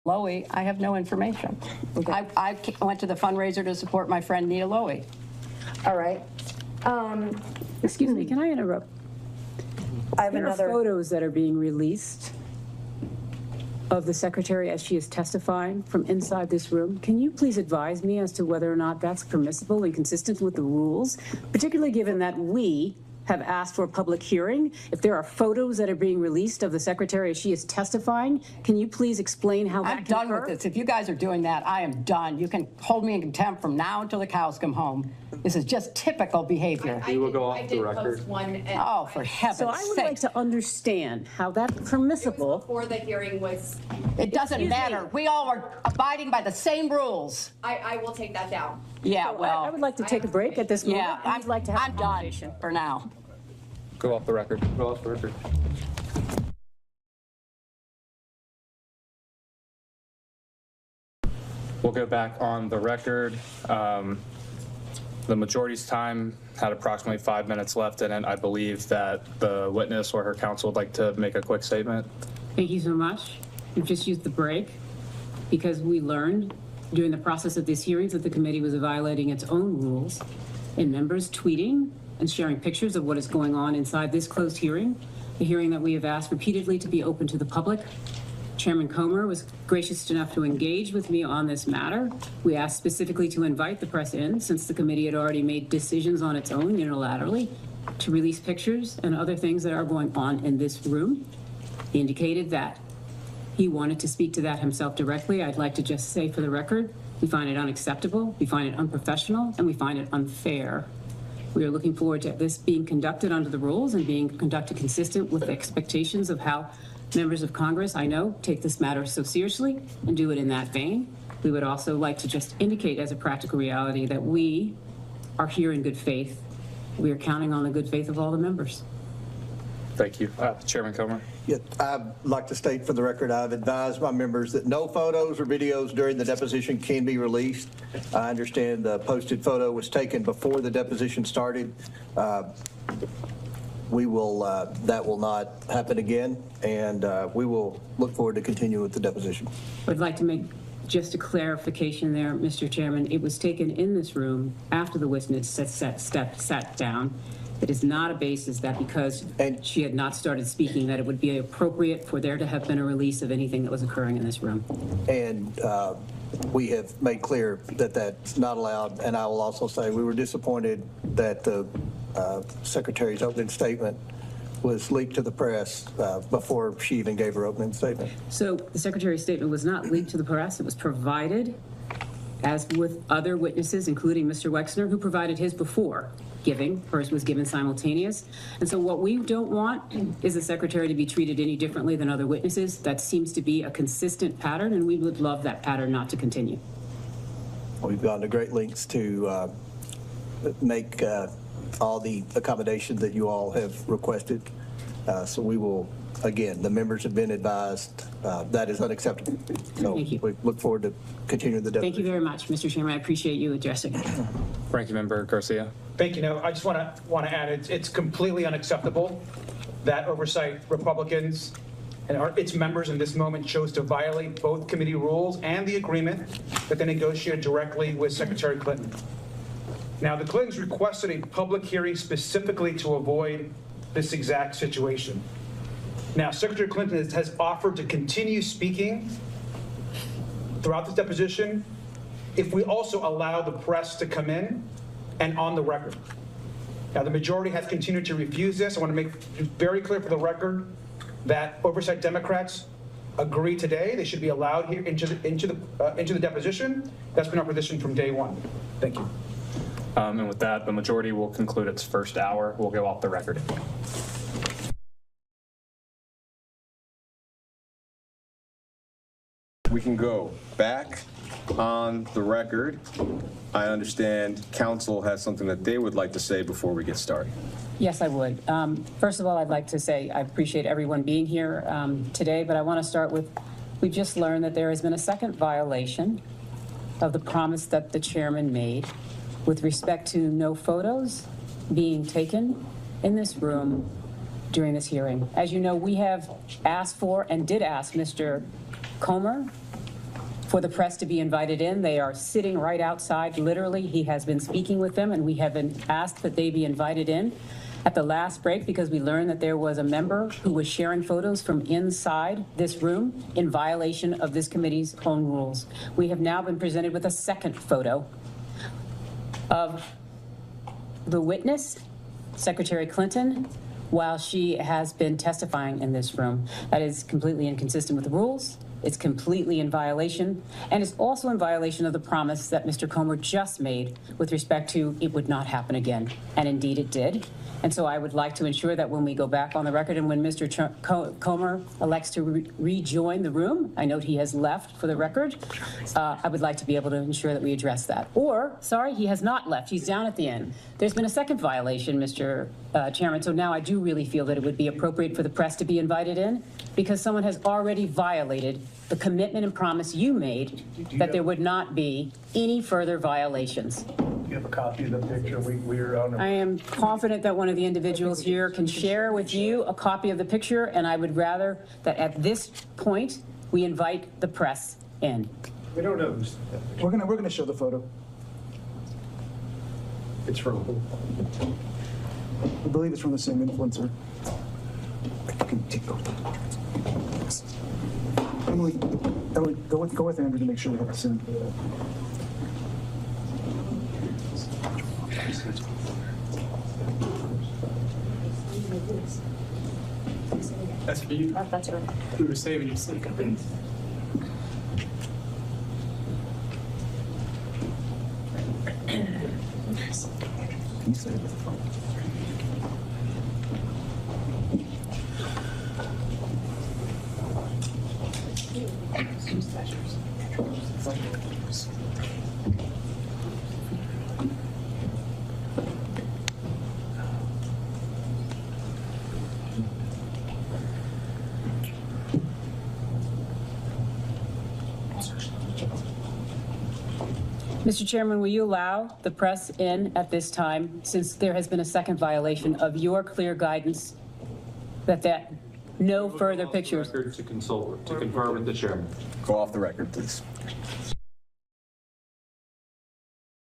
Lowy, I have no information. Okay. I went to the fundraiser to support my friend Nia Lowy. All right. Excuse me, can I interrupt? I have There another. are photos that are being released of the secretary as she is testifying from inside this room. Can you please advise me as to whether or not that's permissible and consistent with the rules, particularly given that we have asked for a public hearing? If there are photos that are being released of the secretary as she is testifying, can you please explain how that I'm can done occur? with this. If you guys are doing that, I am done. You can hold me in contempt from now until the cows come home. This is just typical behavior. We will go off the record. Post one and Oh, for heaven's So I would like sake. to understand how that's permissible. before the hearing was, It doesn't Excuse matter. me. We all are abiding by the same rules. I will take that down. Yeah, So well, I would like to take a break at this moment. yeah, and I'd like to have I'm a done conversation. for now. Go off the record. Go off the record. We'll go back on the record. The majority's time had approximately 5 minutes left in it. I believe that the witness or her counsel would like to make a quick statement. Thank you so much. We've just used the break because we learned during the process of these hearings that the committee was violating its own rules in members tweeting and sharing pictures of what is going on inside this closed hearing, a hearing that we have asked repeatedly to be open to the public. Chairman Comer was gracious enough to engage with me on this matter. We asked specifically to invite the press in, since the committee had already made decisions on its own unilaterally to release pictures and other things that are going on in this room. He indicated that he wanted to speak to that himself directly. I'd like to just say for the record, we find it unacceptable, we find it unprofessional, and we find it unfair. We are looking forward to this being conducted under the rules and being conducted consistent with the expectations of how members of Congress, I know, take this matter so seriously and do it in that vein. We would also like to just indicate as a practical reality that we are here in good faith. We are counting on the good faith of all the members. Thank you. Chairman Comer. Yeah, I'd like to state for the record, I've advised my members that no photos or videos during the deposition can be released. I understand the posted photo was taken before the deposition started. We will, that will not happen again, and we will look forward to continuing with the deposition. I'd like to make just a clarification there, Mr. Chairman. It was taken in this room after the witness sat down. It is not a basis that because she had not started speaking that it would be appropriate for there to have been a release of anything that was occurring in this room. And we have made clear that that's not allowed, and I will also say we were disappointed that the Secretary's opening statement was leaked to the press before she even gave her opening statement. So the Secretary's statement was not leaked to the press. It was provided, as with other witnesses, including Mr. Wexner, who provided his before giving. Hers was given simultaneous. And so what we don't want is the Secretary to be treated any differently than other witnesses. That seems to be a consistent pattern, and we would love that pattern not to continue. We've gone to great lengths to make all the accommodations that you all have requested. So we will, again, the members have been advised that is unacceptable. So Thank you. we look forward to continuing the deposition. Thank you very much, Mr. Chairman. I appreciate you addressing it. Ranking Member Garcia. Thank you. No, I just want to add it's completely unacceptable that oversight Republicans and its members in this moment chose to violate both committee rules and the agreement that they negotiated directly with Secretary Clinton. Now, the Clintons requested a public hearing specifically to avoid this exact situation. Now, Secretary Clinton has offered to continue speaking throughout this deposition if we also allow the press to come in and on the record. Now, the majority has continued to refuse this. I want to make very clear for the record that oversight Democrats agree today they should be allowed here into the deposition. That's been our position from day one. Thank you. And with that, the majority will conclude its first hour. We'll go off the record. We can go back on the record. I understand council has something that they would like to say before we get started. Yes, I would. First of all, I'd like to say I appreciate everyone being here today, but I want to start with, we've just learned that there has been a second violation of the promise that the chairman made with respect to no photos being taken in this room during this hearing. As you know, we have asked for and did ask Mr. Comer for the press to be invited in. They are sitting right outside, literally. He has been speaking with them, and we have been asked that they be invited in at the last break because we learned that there was a member who was sharing photos from inside this room in violation of this committee's own rules. We have now been presented with a second photo of the witness, Secretary Clinton, while she has been testifying in this room. That is completely inconsistent with the rules. It's completely in violation, and it's also in violation of the promise that Mr. Comer just made with respect to it would not happen again. And indeed it did. And so I would like to ensure that when we go back on the record and when Mr. Comer elects to rejoin the room, I note he has left for the record, I would like to be able to ensure that we address that. Or, sorry, he has not left. He's down at the end. There's been a second violation, Mr. Chairman, so now I do really feel that it would be appropriate for the press to be invited in because someone has already violated the commitment and promise you made that there would not be any further violations. You have a copy of the picture? We're on I am confident that one of the individuals here can share with you a copy of the picture, and I would rather that at this point, we invite the press in. We don't know who's. We're gonna show the photo. It's from who? I believe it's from the same influencer. Emily, go with Andrew to make sure we have the same. That's for you. That's right. We were saving your sleep. Can you say it with the phone? Mr. Chairman, will you allow the press in at this time, since there has been a second violation of your clear guidance that no further pictures? Record to consult, to confer with the chairman. Go off the record, please.